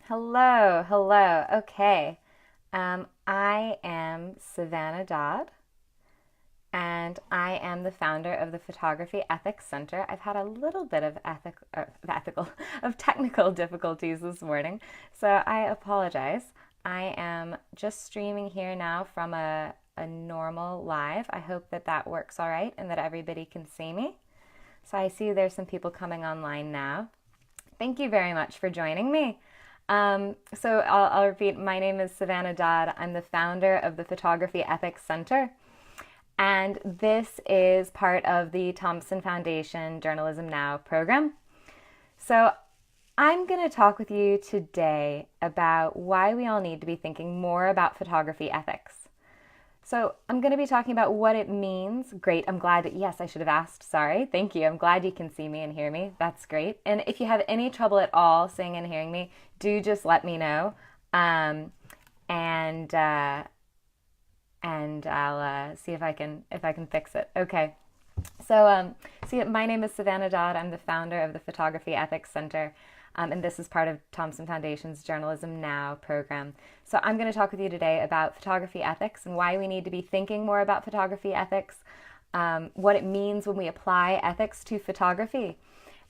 Hello, hello. Okay. I am Savannah Dodd, and I am the founder of the Photography Ethics Center. I've had a little bit of of technical difficulties this morning, so I apologize. I am just streaming here now from a normal live. I hope that that works all right and that everybody can see me. So I see there's some people coming online now. Thank you very much for joining me. So I'll repeat. My name is Savannah Dodd. I'm the founder of the Photography Ethics Center, and this is part of the Thomson Foundation Journalism Now program. So I'm going to talk with you today about why we all need to be thinking more about photography ethics. So I'm going to be talking about what it means. Great. I'm glad that, yes, I should have asked. Sorry. Thank you. I'm glad you can see me and hear me. That's great. And if you have any trouble at all seeing and hearing me, do just let me know. And I'll see if I can fix it. Okay. So my name is Savannah Dodd. I'm the founder of the Photography Ethics Center. And this is part of Thomson Foundation's Journalism Now program. So I'm going to talk with you today about photography ethics and why we need to be thinking more about photography ethics, what it means when we apply ethics to photography.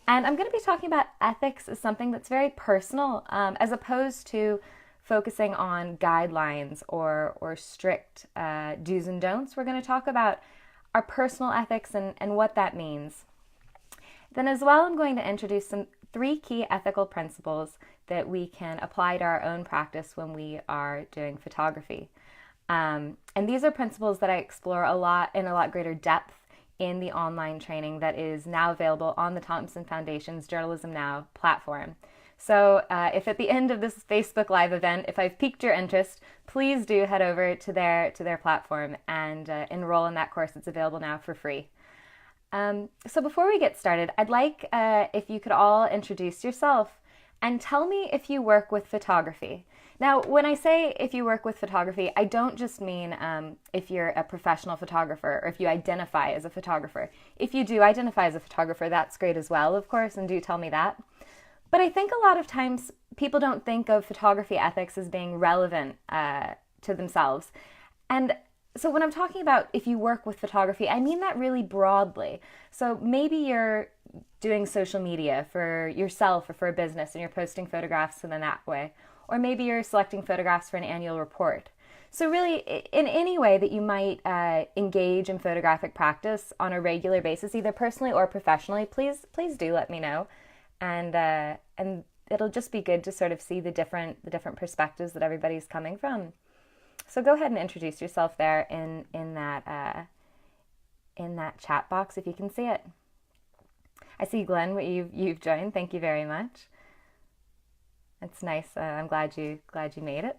And I'm going to be talking about ethics as something that's very personal, as opposed to focusing on guidelines or strict do's and don'ts. We're going to talk about our personal ethics and what that means. Then as well, I'm going to introduce three key ethical principles that we can apply to our own practice when we are doing photography. And these are principles that I explore in a lot greater depth in the online training that is now available on the Thomson Foundation's Journalism Now platform. So if at the end of this Facebook Live event, if I've piqued your interest, please do head over to their platform and enroll in that course. It's available now for free. So before we get started, I'd like if you could all introduce yourself and tell me if you work with photography. Now, when I say if you work with photography, I don't just mean if you're a professional photographer or if you identify as a photographer. If you do identify as a photographer, that's great as well, of course, and do tell me that. But I think a lot of times people don't think of photography ethics as being relevant to themselves. And so when I'm talking about if you work with photography, I mean that really broadly. So maybe you're doing social media for yourself or for a business and you're posting photographs in that way. Or maybe you're selecting photographs for an annual report. So really, in any way that you might engage in photographic practice on a regular basis, either personally or professionally, please do let me know. And it'll just be good to sort of see the different perspectives that everybody's coming from. So go ahead and introduce yourself there in that chat box if you can see it. I see Glenn, what you've joined. Thank you very much. It's nice. I'm glad you made it.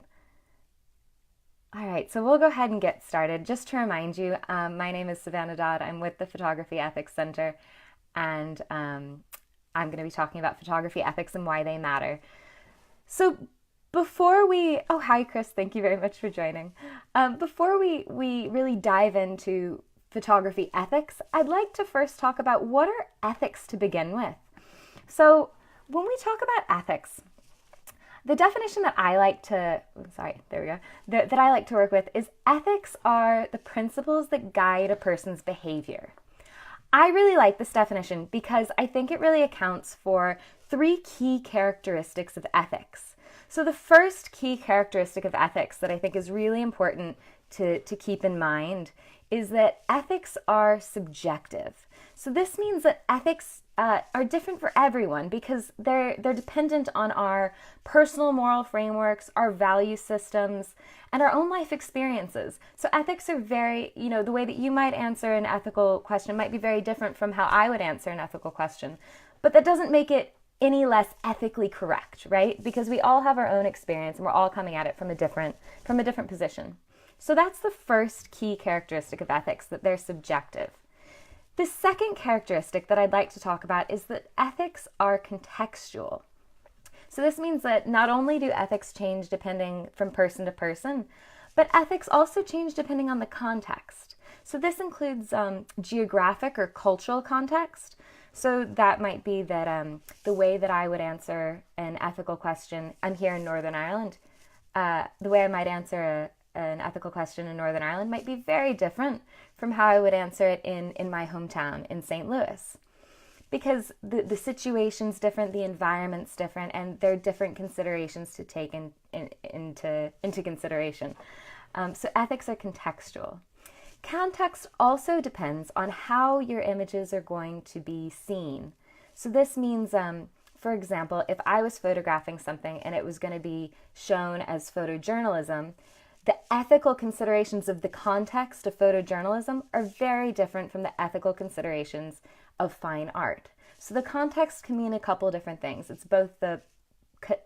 All right, so we'll go ahead and get started. Just to remind you, my name is Savannah Dodd. I'm with the Photography Ethics Center, and I'm going to be talking about photography ethics and why they matter. So hi Chris, thank you very much for joining. Before we really dive into photography ethics, I'd like to first talk about what are ethics to begin with. So when we talk about ethics, the definition that I like to, that I like to work with is ethics are the principles that guide a person's behavior. I really like this definition because I think it really accounts for three key characteristics of ethics. So the first key characteristic of ethics that I think is really important to keep in mind is that ethics are subjective. So this means that ethics are different for everyone because they're dependent on our personal moral frameworks, our value systems, and our own life experiences. So ethics are very, the way that you might answer an ethical question might be very different from how I would answer an ethical question. But that doesn't make it any less ethically correct, right? Because we all have our own experience and we're all coming at it from a different position. So that's the first key characteristic of ethics, that they're subjective. The second characteristic that I'd like to talk about is that ethics are contextual. So this means that not only do ethics change depending from person to person, but ethics also change depending on the context. So this includes geographic or cultural context. So that might be that the way that I would answer an ethical question, I'm here in Northern Ireland, the way I might answer an ethical question in Northern Ireland might be very different from how I would answer it in my hometown in St. Louis. Because the situation's different, the environment's different, and there are different considerations to take into consideration. So ethics are contextual. Context also depends on how your images are going to be seen. So this means, for example, if I was photographing something and it was going to be shown as photojournalism, the ethical considerations of the context of photojournalism are very different from the ethical considerations of fine art. So the context can mean a couple different things. It's both the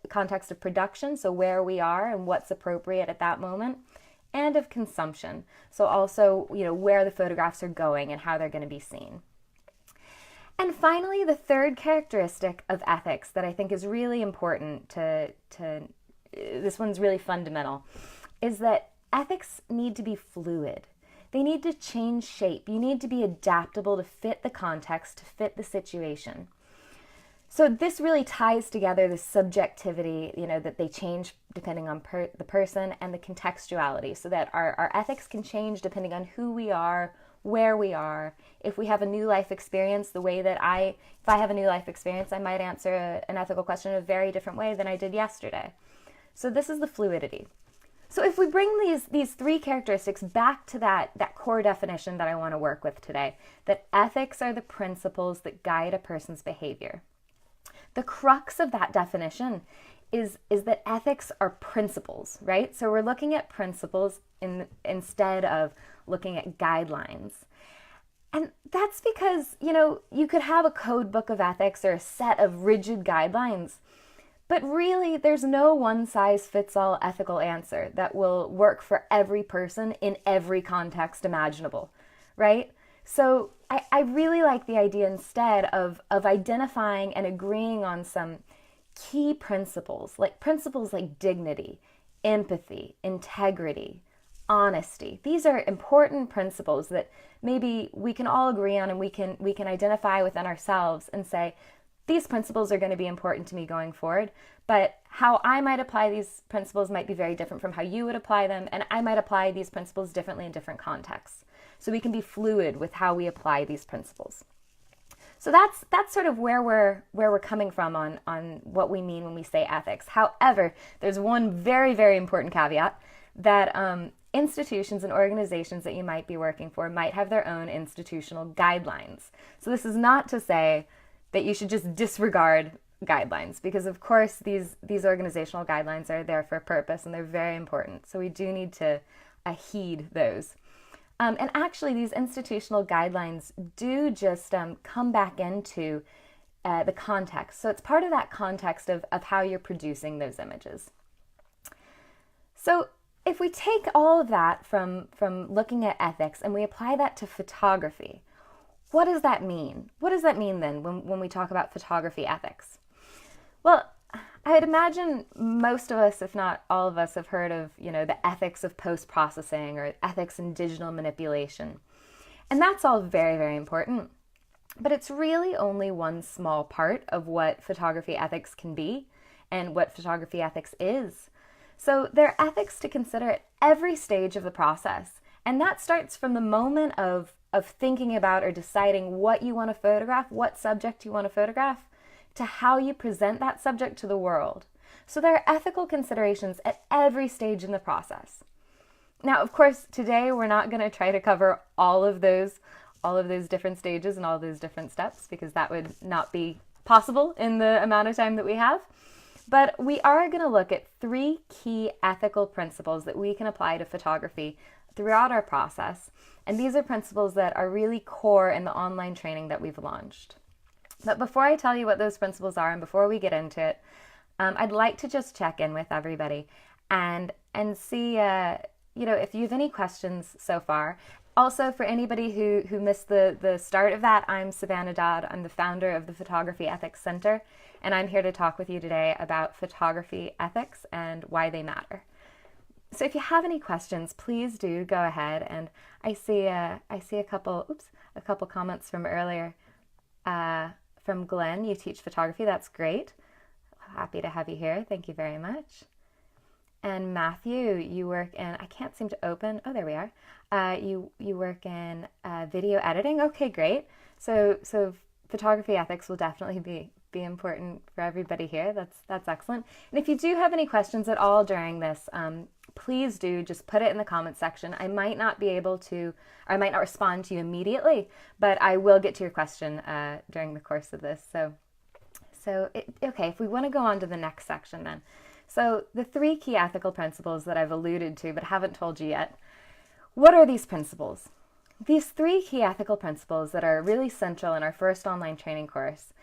context of production, so where we are and what's appropriate at that moment, and of consumption. So also, where the photographs are going and how they're going to be seen. And finally, the third characteristic of ethics that I think is really important this one's really fundamental, is that ethics need to be fluid. They need to change shape. You need to be adaptable to fit the context, to fit the situation. So this really ties together the subjectivity, that they change depending on the person, and the contextuality, so that our ethics can change depending on who we are, where we are. If we have a new life experience, if I have a new life experience, I might answer an ethical question in a very different way than I did yesterday. So this is the fluidity. So if we bring these three characteristics back to that core definition that I want to work with today, that ethics are the principles that guide a person's behavior. The crux of that definition is that ethics are principles, right? So we're looking at principles instead of looking at guidelines. And that's because, you could have a code book of ethics or a set of rigid guidelines, but really there's no one-size-fits-all ethical answer that will work for every person in every context imaginable, right? So I really like the idea instead of identifying and agreeing on some key principles like dignity, empathy, integrity, honesty. These are important principles that maybe we can all agree on, and we can identify within ourselves and say, these principles are going to be important to me going forward, but how I might apply these principles might be very different from how you would apply them, and I might apply these principles differently in different contexts. So we can be fluid with how we apply these principles. So that's sort of where we're coming from on what we mean when we say ethics. However, there's one very, very important caveat that institutions and organizations that you might be working for might have their own institutional guidelines. So this is not to say that you should just disregard guidelines, because of course these organizational guidelines are there for a purpose and they're very important. So we do need to heed those. And actually these institutional guidelines do just come back into the context. So it's part of that context of how you're producing those images. So if we take all of that from looking at ethics and we apply that to photography, what does that mean? What does that mean then when we talk about photography ethics? Well, I'd imagine most of us, if not all of us, have heard of, the ethics of post-processing or ethics in digital manipulation. And that's all very, very important. But it's really only one small part of what photography ethics can be and what photography ethics is. So there are ethics to consider at every stage of the process. And that starts from the moment of thinking about or deciding what you want to photograph, what subject you want to photograph, to how you present that subject to the world. So there are ethical considerations at every stage in the process. Now, of course, today we're not going to try to cover all of those different stages and all those different steps, because that would not be possible in the amount of time that we have. But we are going to look at 3 key ethical principles that we can apply to photography throughout our process. And these are principles that are really core in the online training that we've launched. But before I tell you what those principles are and before we get into it, I'd like to just check in with everybody and see, if you have any questions so far. Also, for anybody who missed the start of that, I'm Savannah Dodd. I'm the founder of the Photography Ethics Center, and I'm here to talk with you today about photography ethics and why they matter. So if you have any questions, please do go ahead. And I see a couple comments from earlier. From Glenn, you teach photography. That's great. Happy to have you here. Thank you very much. And Matthew, you work in, I can't seem to open, oh, there we are. You work in video editing. Okay, great. So photography ethics will definitely be important for everybody here. That's excellent. And if you do have any questions at all during this, please do just put it in the comments section. I might not be able to, or I might not respond to you immediately, but I will get to your question during the course of this. Okay, if we want to go on to the next section then. So the 3 key ethical principles that I've alluded to but haven't told you yet, what are these principles? These 3 key ethical principles that are really central in our first online training course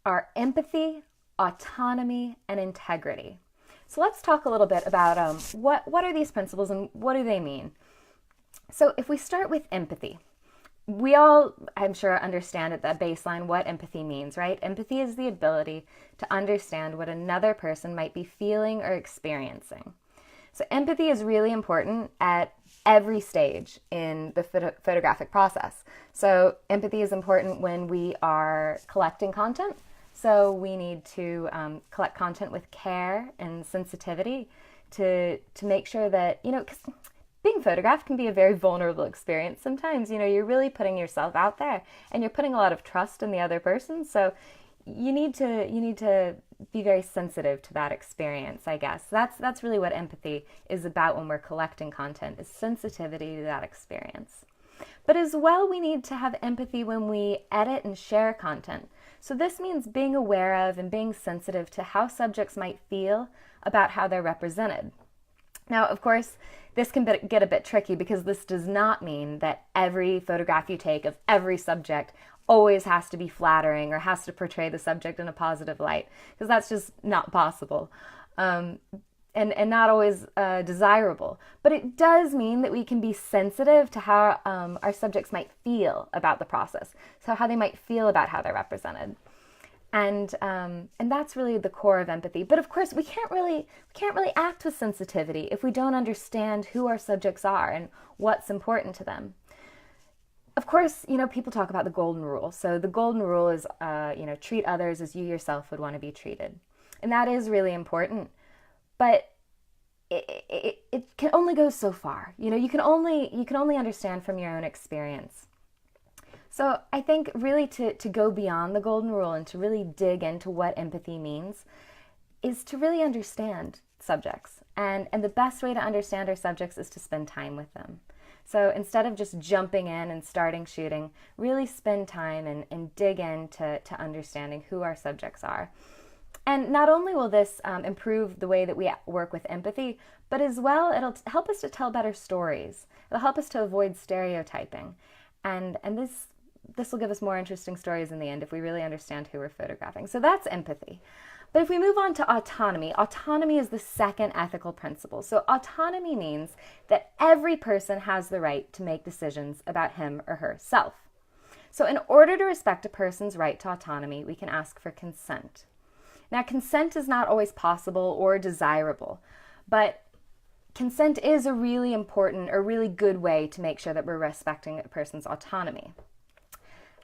are empathy, autonomy, and integrity. So let's talk a little bit about what are these principles and what do they mean? So if we start with empathy, we all, I'm sure, understand at that baseline what empathy means, right? Empathy is the ability to understand what another person might be feeling or experiencing. So empathy is really important at every stage in the photographic process. So empathy is important when we are collecting content. So we need to collect content with care and sensitivity to make sure that, because being photographed can be a very vulnerable experience. Sometimes, you're really putting yourself out there and you're putting a lot of trust in the other person. So you need to be very sensitive to that experience, I guess. That's really what empathy is about when we're collecting content, is sensitivity to that experience. But as well, we need to have empathy when we edit and share content. So this means being aware of and being sensitive to how subjects might feel about how they're represented. Now, of course, this can get a bit tricky because this does not mean that every photograph you take of every subject always has to be flattering or has to portray the subject in a positive light, because that's just not possible and not always desirable. But it does mean that we can be sensitive to how our subjects might feel about the process, so how they might feel about how they're represented. And that's really the core of empathy. But of course, we can't really act with sensitivity if we don't understand who our subjects are and what's important to them. Of course, people talk about the golden rule. So the golden rule is, treat others as you yourself would want to be treated, and that is really important. But it can only go so far. You can only understand from your own experience. So I think really to go beyond the golden rule and to really dig into what empathy means is to really understand subjects. And the best way to understand our subjects is to spend time with them. So instead of just jumping in and starting shooting, really spend time and dig into understanding who our subjects are. And not only will this improve the way that we work with empathy, but as well, it'll help us to tell better stories. It'll help us to avoid stereotyping. And this will give us more interesting stories in the end if we really understand who we're photographing. So that's empathy. But if we move on to autonomy is the second ethical principle. So autonomy means that every person has the right to make decisions about him or herself. So in order to respect a person's right to autonomy, we can ask for consent. Now, consent is not always possible or desirable, but consent is a really important or really good way to make sure that we're respecting a person's autonomy.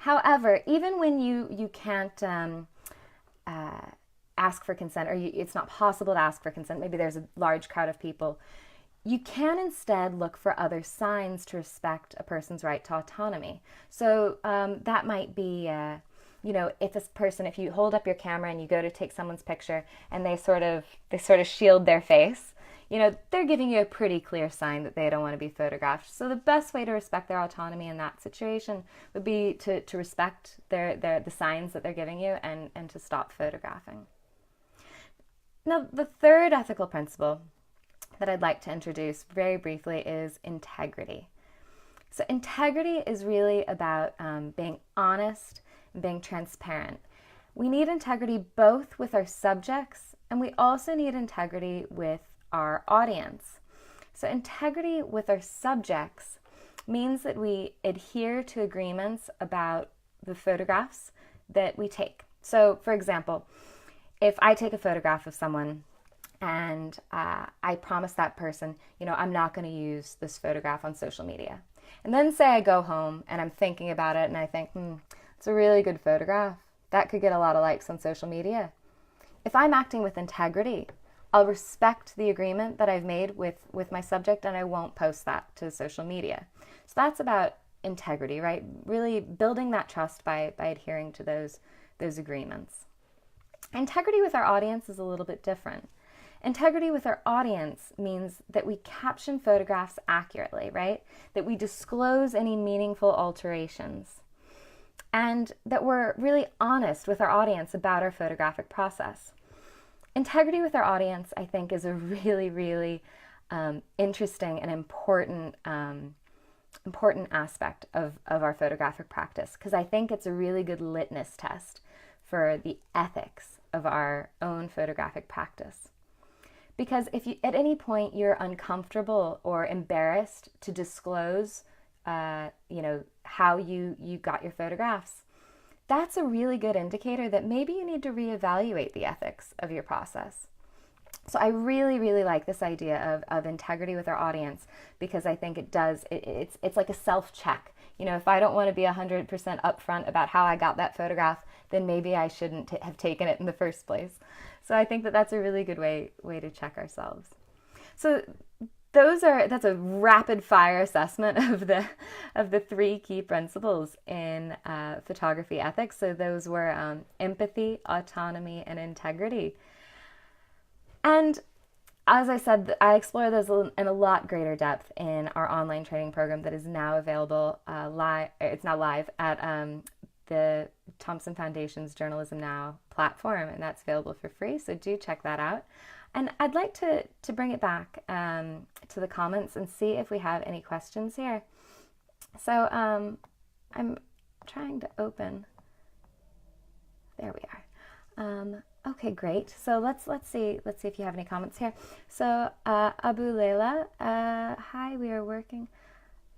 However, even when you can't ask for consent, or it's not possible to ask for consent, maybe there's a large crowd of people, you can instead look for other signs to respect a person's right to autonomy. So that might be, if you hold up your camera and you go to take someone's picture and they sort of shield their face, they're giving you a pretty clear sign that they don't want to be photographed. So the best way to respect their autonomy in that situation would be to respect the signs that they're giving you and to stop photographing. Now, the third ethical principle that I'd like to introduce very briefly is integrity. So integrity is really about being honest and being transparent. We need integrity both with our subjects, and we also need integrity with our audience. So integrity with our subjects means that we adhere to agreements about the photographs that we take. So for example, if I take a photograph of someone and I promise that person, I'm not going to use this photograph on social media. And then say I go home and I'm thinking about it and I think, It's a really good photograph. That could get a lot of likes on social media. If I'm acting with integrity, I'll respect the agreement that I've made with my subject, and I won't post that to social media. So that's about integrity, right? Really building that trust by adhering to those agreements. Integrity with our audience is a little bit different. Integrity with our audience means that we caption photographs accurately, right? That we disclose any meaningful alterations, and that we're really honest with our audience about our photographic process. Integrity with our audience, I think, is a really, really interesting and important aspect of our photographic practice, because I think it's a really good litmus test for the ethics of our own photographic practice. Because if you, at any point you're uncomfortable or embarrassed to disclose, how you got your photographs, that's a really good indicator that maybe you need to reevaluate the ethics of your process. So I really, really like this idea of integrity with our audience, because I think it's like a self-check. If I don't want to be 100% upfront about how I got that photograph, then maybe I shouldn't have taken it in the first place. So I think that's a really good way to check ourselves. So that's a rapid fire assessment of the three key principles in photography ethics. So those were empathy, autonomy, and integrity. And as I said, I explore those in a lot greater depth in our online training program that is now available live. It's now live at the Thomson Foundation's Journalism Now platform, and that's available for free. So do check that out. And I'd like to bring it back to the comments and see if we have any questions here. So I'm trying to open. There we are. Okay, great. So let's see if you have any comments here. So Abu Leila, hi, we are working.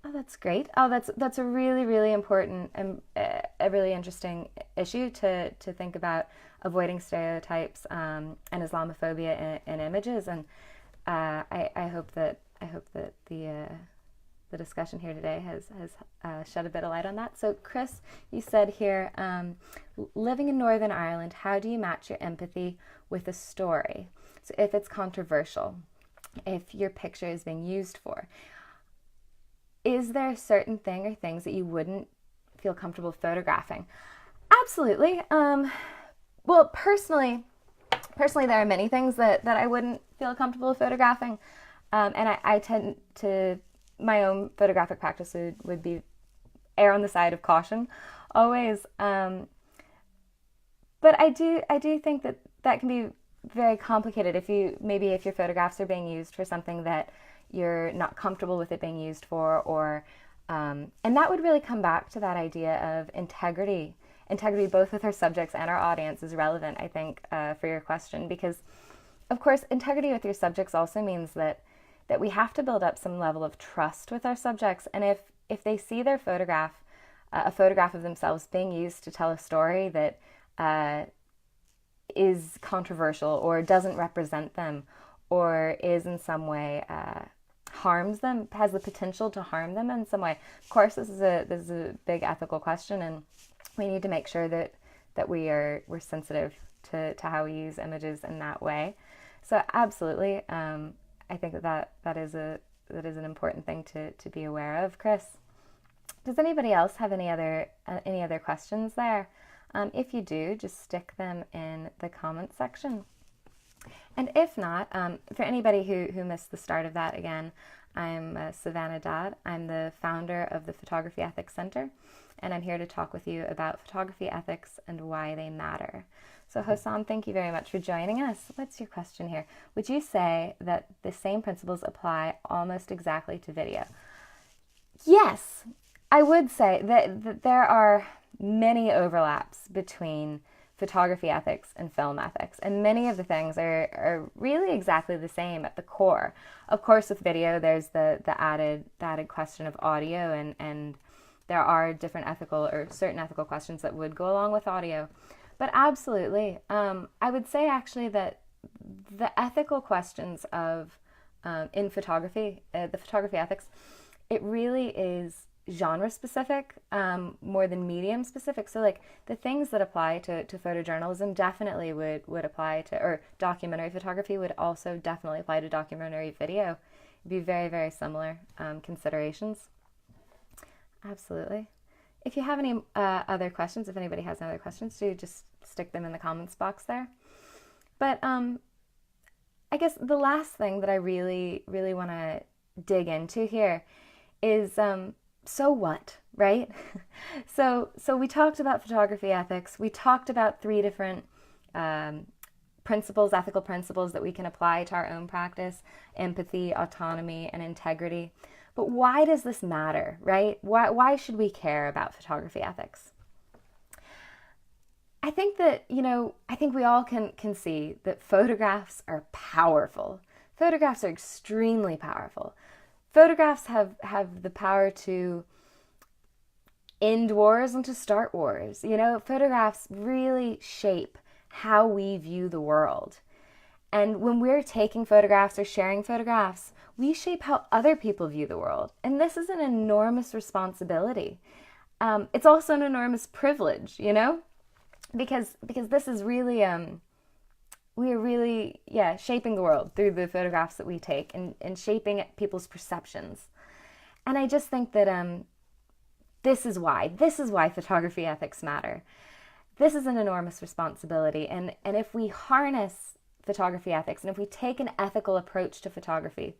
Oh, that's great. Oh, that's a really, really important and a really interesting issue to think about, avoiding stereotypes and Islamophobia in images. And I hope that the discussion here today has shed a bit of light on that. So Chris, you said here, living in Northern Ireland, how do you match your empathy with a story? So if it's controversial, if your picture is being used for, is there a certain thing or things that you wouldn't feel comfortable photographing? Absolutely. Well, personally, there are many things that I wouldn't feel comfortable photographing. And I tend to, my own photographic practice would be err on the side of caution always. But I do think that can be very complicated if your photographs are being used for something that you're not comfortable with it being used for, or and that would really come back to that idea of integrity both with our subjects and our audience is relevant, I think, for your question, because of course integrity with your subjects also means that we have to build up some level of trust with our subjects. And if they see their photograph, a photograph of themselves being used to tell a story that is controversial or doesn't represent them, or is in some way harms them, has the potential to harm them in some way. Of course, this is a big ethical question, and we need to make sure that we're sensitive to how we use images in that way. So absolutely, I think that is an important thing to be aware of. Chris, does anybody else have any other questions there? If you do, just stick them in the comment section. And if not, for anybody who missed the start of that, again, I'm Savannah Dodd. I'm the founder of the Photography Ethics Center, and I'm here to talk with you about photography ethics and why they matter. So Hossam, thank you very much for joining us. What's your question here? Would you say that the same principles apply almost exactly to video? Yes, I would say that there are many overlaps between photography ethics and film ethics, and many of the things are really exactly the same at the core. Of course, with video, there's the added question of audio, and there are different ethical or certain ethical questions that would go along with audio. But absolutely, I would say actually that the ethical questions of in photography, the photography ethics, it really is genre specific more than medium specific. So like the things that apply to photojournalism definitely would apply to, or documentary photography would also definitely apply to documentary video. It'd be very, very similar considerations. Absolutely. If you have any other questions, if anybody has any other questions, do just stick them in the comments box there. But I guess the last thing that I really, really want to dig into here is so what, right? So we talked about photography ethics. We talked about 3 different principles, ethical principles that we can apply to our own practice: empathy, autonomy, and integrity. But why does this matter, right? Why should we care about photography ethics? I think that, I think we all can see that photographs are powerful. Photographs are extremely powerful. Photographs have the power to end wars and to start wars. Photographs really shape how we view the world. And when we're taking photographs or sharing photographs, we shape how other people view the world. And this is an enormous responsibility. It's also an enormous privilege, because this is really, we are really, shaping the world through the photographs that we take and shaping people's perceptions. And I just think that this is why photography ethics matter. This is an enormous responsibility. And if we harness photography ethics, and if we take an ethical approach to photography,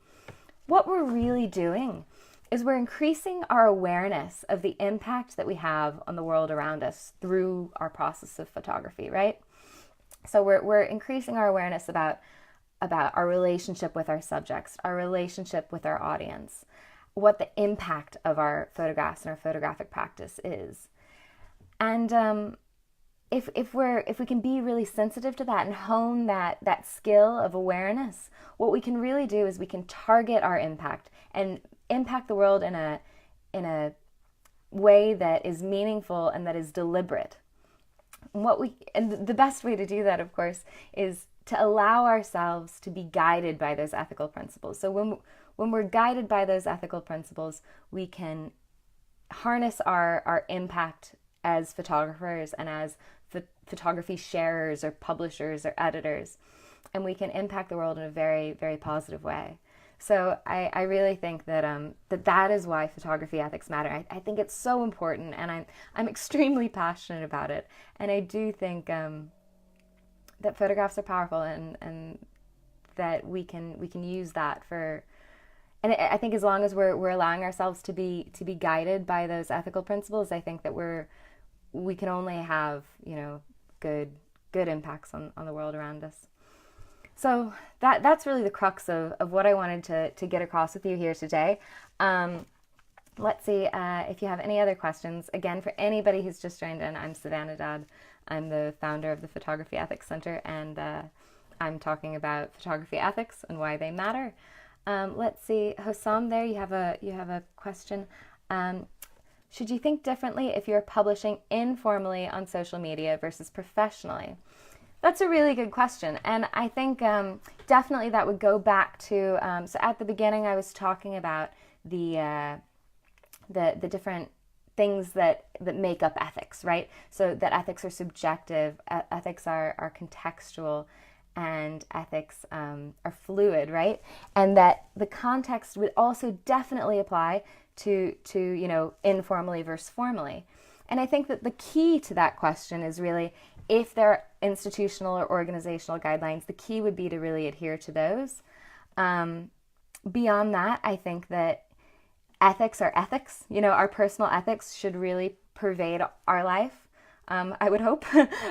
what we're really doing is we're increasing our awareness of the impact that we have on the world around us through our process of photography, right? So we're increasing our awareness about our relationship with our subjects, our relationship with our audience, what the impact of our photographs and our photographic practice is. And if we can be really sensitive to that and hone that skill of awareness, what we can really do is we can target our impact and impact the world in a way that is meaningful and that is deliberate. And the best way to do that, of course, is to allow ourselves to be guided by those ethical principles. So when we're guided by those ethical principles, we can harness our impact as photographers and as photography sharers or publishers or editors, and we can impact the world in a very, very positive way. So I really think that that is why photography ethics matter. I think it's so important, and I'm extremely passionate about it. And I do think that photographs are powerful, and that we can use that for. And I think as long as we're allowing ourselves to be guided by those ethical principles, I think that we can only have good impacts on the world around us. So that's really the crux of what I wanted to get across with you here today. Let's see if you have any other questions. Again, for anybody who's just joined in, I'm Savannah Dodd. I'm the founder of the Photography Ethics Center, and I'm talking about photography ethics and why they matter. Let's see, Hossam, there you have a question. Should you think differently if you're publishing informally on social media versus professionally? That's a really good question, and I think definitely that would go back to. So at the beginning, I was talking about the different things that make up ethics, right? So that ethics are subjective, ethics are contextual, and ethics are fluid, right? And that the context would also definitely apply to informally versus formally. And I think that the key to that question is really, if there are institutional or organizational guidelines, the key would be to really adhere to those. Beyond that, I think that ethics are ethics. Our personal ethics should really pervade our life, I would hope,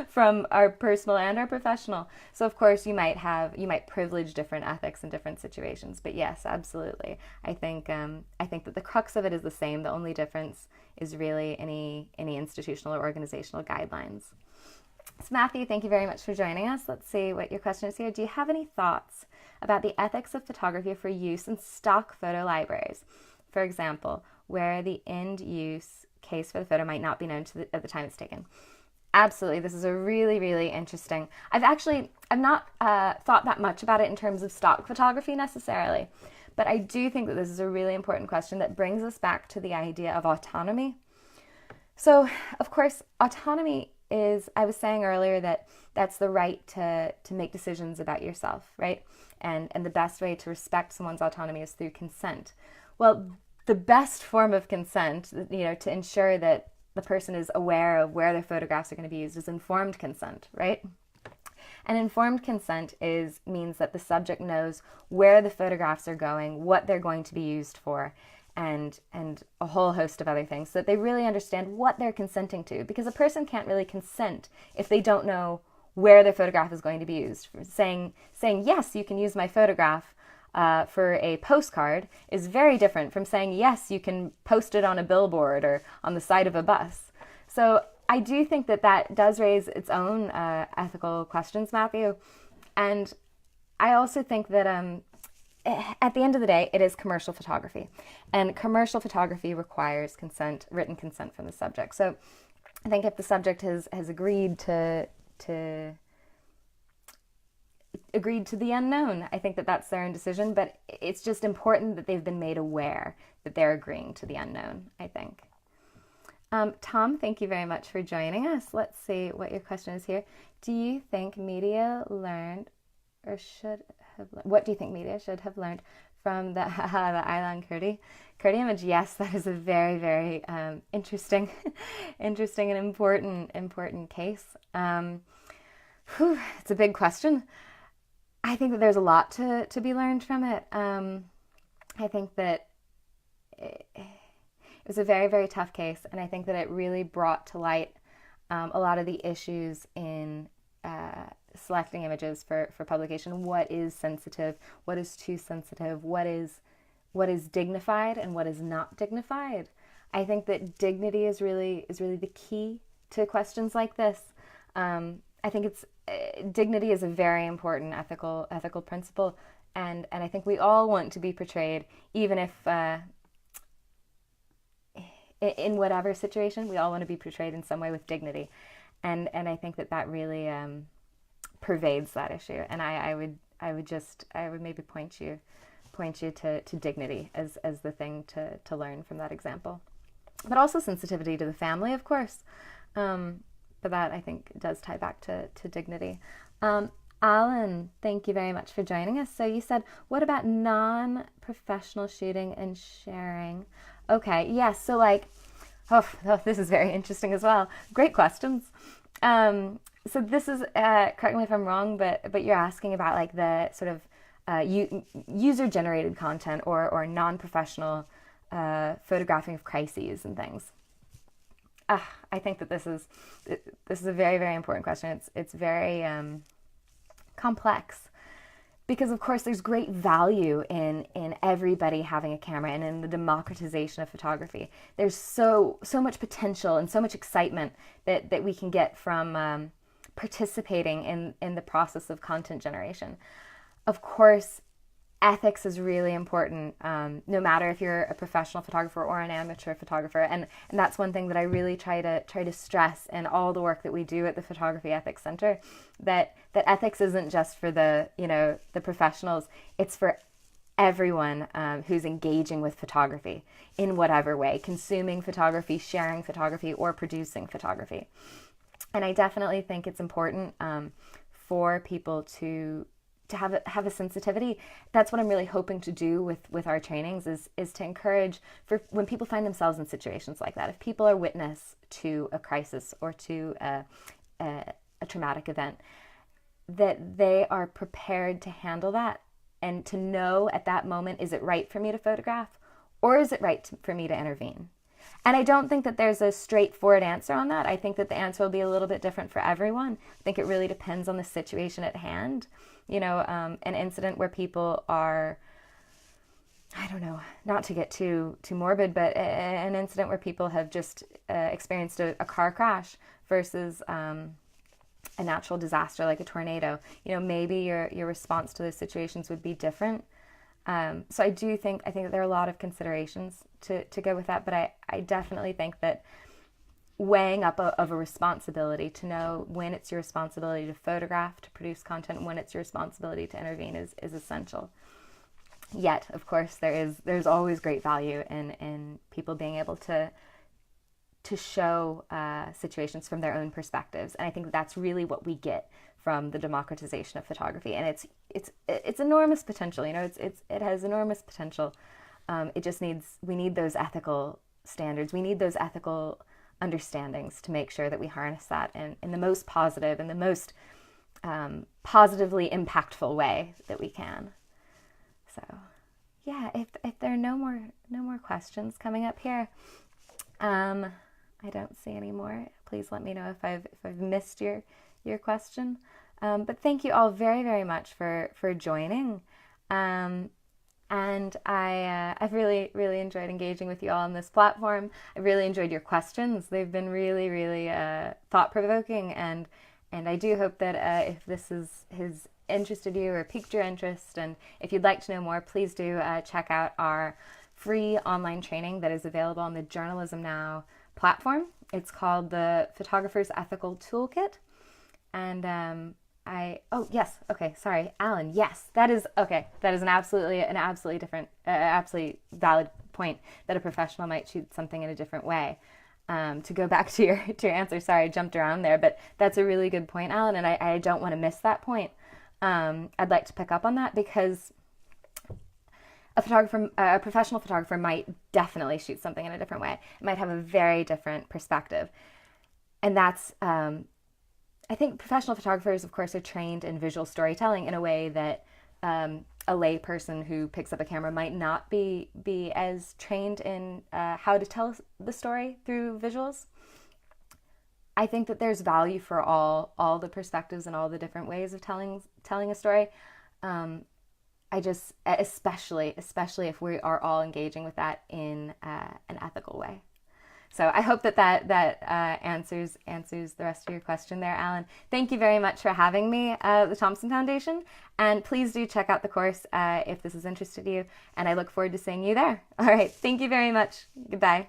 from our personal and our professional. So of course you might privilege different ethics in different situations, but yes, absolutely. I think that the crux of it is the same. The only difference is really any institutional or organizational guidelines. So Matthew, thank you very much for joining us. Let's see what your question is here. Do you have any thoughts about the ethics of photography for use in stock photo libraries? For example, where the end use case for the photo might not be known at the time it's taken. Absolutely. This is a really, really interesting. I've not thought that much about it in terms of stock photography necessarily, But I do think that this is a really important question that brings us back to the idea of autonomy. So, of course, autonomy is, I was saying earlier that that's the right to make decisions about yourself, right? And the best way to respect someone's autonomy is through consent. Well, the best form of consent, to ensure that the person is aware of where their photographs are going to be used is informed consent, right? And informed consent means that the subject knows where the photographs are going, what they're going to be used for, and a whole host of other things, so that they really understand what they're consenting to. Because a person can't really consent if they don't know where their photograph is going to be used. Saying yes, you can use my photograph for a postcard is very different from saying yes, you can post it on a billboard or on the side of a bus. So I do think that does raise its own ethical questions, Matthew. And I also think that at the end of the day, it is commercial photography. And commercial photography requires consent, written consent from the subject. So I think if the subject has agreed to the unknown, I think that that's their own decision. But it's just important that they've been made aware that they're agreeing to the unknown, I think. Tom, thank you very much for joining us. Let's see what your question is here. Do you think media learned or should have, what do you think media should have learned from the Aylan Kurdi image? Yes, that is a very, very interesting and important case. It's a big question. I think that there's a lot to be learned from it. I think that it was a very, very tough case, and I think that it really brought to light a lot of the issues in selecting images for publication. What is sensitive? What is too sensitive? What is dignified and what is not dignified? I think that dignity is really the key to questions like this. I think dignity is a very important ethical principle, and I think we all want to be portrayed, even if in whatever situation, we all want to be portrayed in some way with dignity, and I think that really pervades that issue. And I would maybe point you to dignity as the thing to learn from that example, but also sensitivity to the family, of course. But that, I think, does tie back to dignity. Alan, thank you very much for joining us. So you said, what about non-professional shooting and sharing? Okay, yes, so this is very interesting as well. Great questions. So this is, correct me if I'm wrong, but you're asking about the sort of user-generated content or non-professional photographing of crises and things. I think that this is a very, very important question. It's very complex, because of course there's great value in everybody having a camera and in the democratization of photography. There's so much potential and so much excitement that we can get from participating in the process of content generation. Of course, ethics is really important, no matter if you're a professional photographer or an amateur photographer, and that's one thing that I really try to stress in all the work that we do at the Photography Ethics Center, that ethics isn't just for the professionals, it's for everyone who's engaging with photography in whatever way, consuming photography, sharing photography, or producing photography. And I definitely think it's important for people to have a sensitivity. That's what I'm really hoping to do with our trainings is to encourage, for when people find themselves in situations like that, if people are witness to a crisis or to a traumatic event, that they are prepared to handle that and to know at that moment, is it right for me to photograph or is it right for me to intervene? And I don't think that there's a straightforward answer on that. I think that the answer will be a little bit different for everyone. I think it really depends on the situation at hand. An incident where people are, I don't know, not to get too morbid, but an incident where people have just experienced a car crash versus a natural disaster like a tornado. Maybe your response to those situations would be different. So I think that there are a lot of considerations to go with that, but I definitely think that weighing up of a responsibility to know when it's your responsibility to photograph, to produce content, when it's your responsibility to intervene is essential. Yet, of course, there's always great value in people being able to show situations from their own perspectives, and I think that's really what we get from the democratization of photography, and it's enormous potential. It has enormous potential. We need those ethical standards. We need those ethical understandings to make sure that we harness that in the most positive and the most positively impactful way that we can. So, yeah, if there are no more questions coming up here, I don't see any more. Please let me know if I've missed your question. But thank you all very, very much for joining. And I've really, really enjoyed engaging with you all on this platform. I really enjoyed your questions. They've been really, really thought-provoking, and I do hope that if this has interested you or piqued your interest, and if you'd like to know more, please do check out our free online training that is available on the Journalism Now platform. It's called the Photographer's Ethical Toolkit. And Alan, yes, that is an absolutely different, absolutely valid point, that a professional might shoot something in a different way. To go back to your answer, sorry, I jumped around there, but that's a really good point, Alan, and I don't want to miss that point. I'd like to pick up on that, because a professional photographer might definitely shoot something in a different way. It might have a very different perspective. And that's, I think professional photographers, of course, are trained in visual storytelling in a way that a lay person who picks up a camera might not be as trained in how to tell the story through visuals. I think that there's value for all the perspectives and all the different ways of telling a story. I just, especially if we are all engaging with that in an ethical way. So I hope that answers the rest of your question there, Alan. Thank you very much for having me at the Thomson Foundation, and please do check out the course if this has interested you, and I look forward to seeing you there. All right, thank you very much. Goodbye.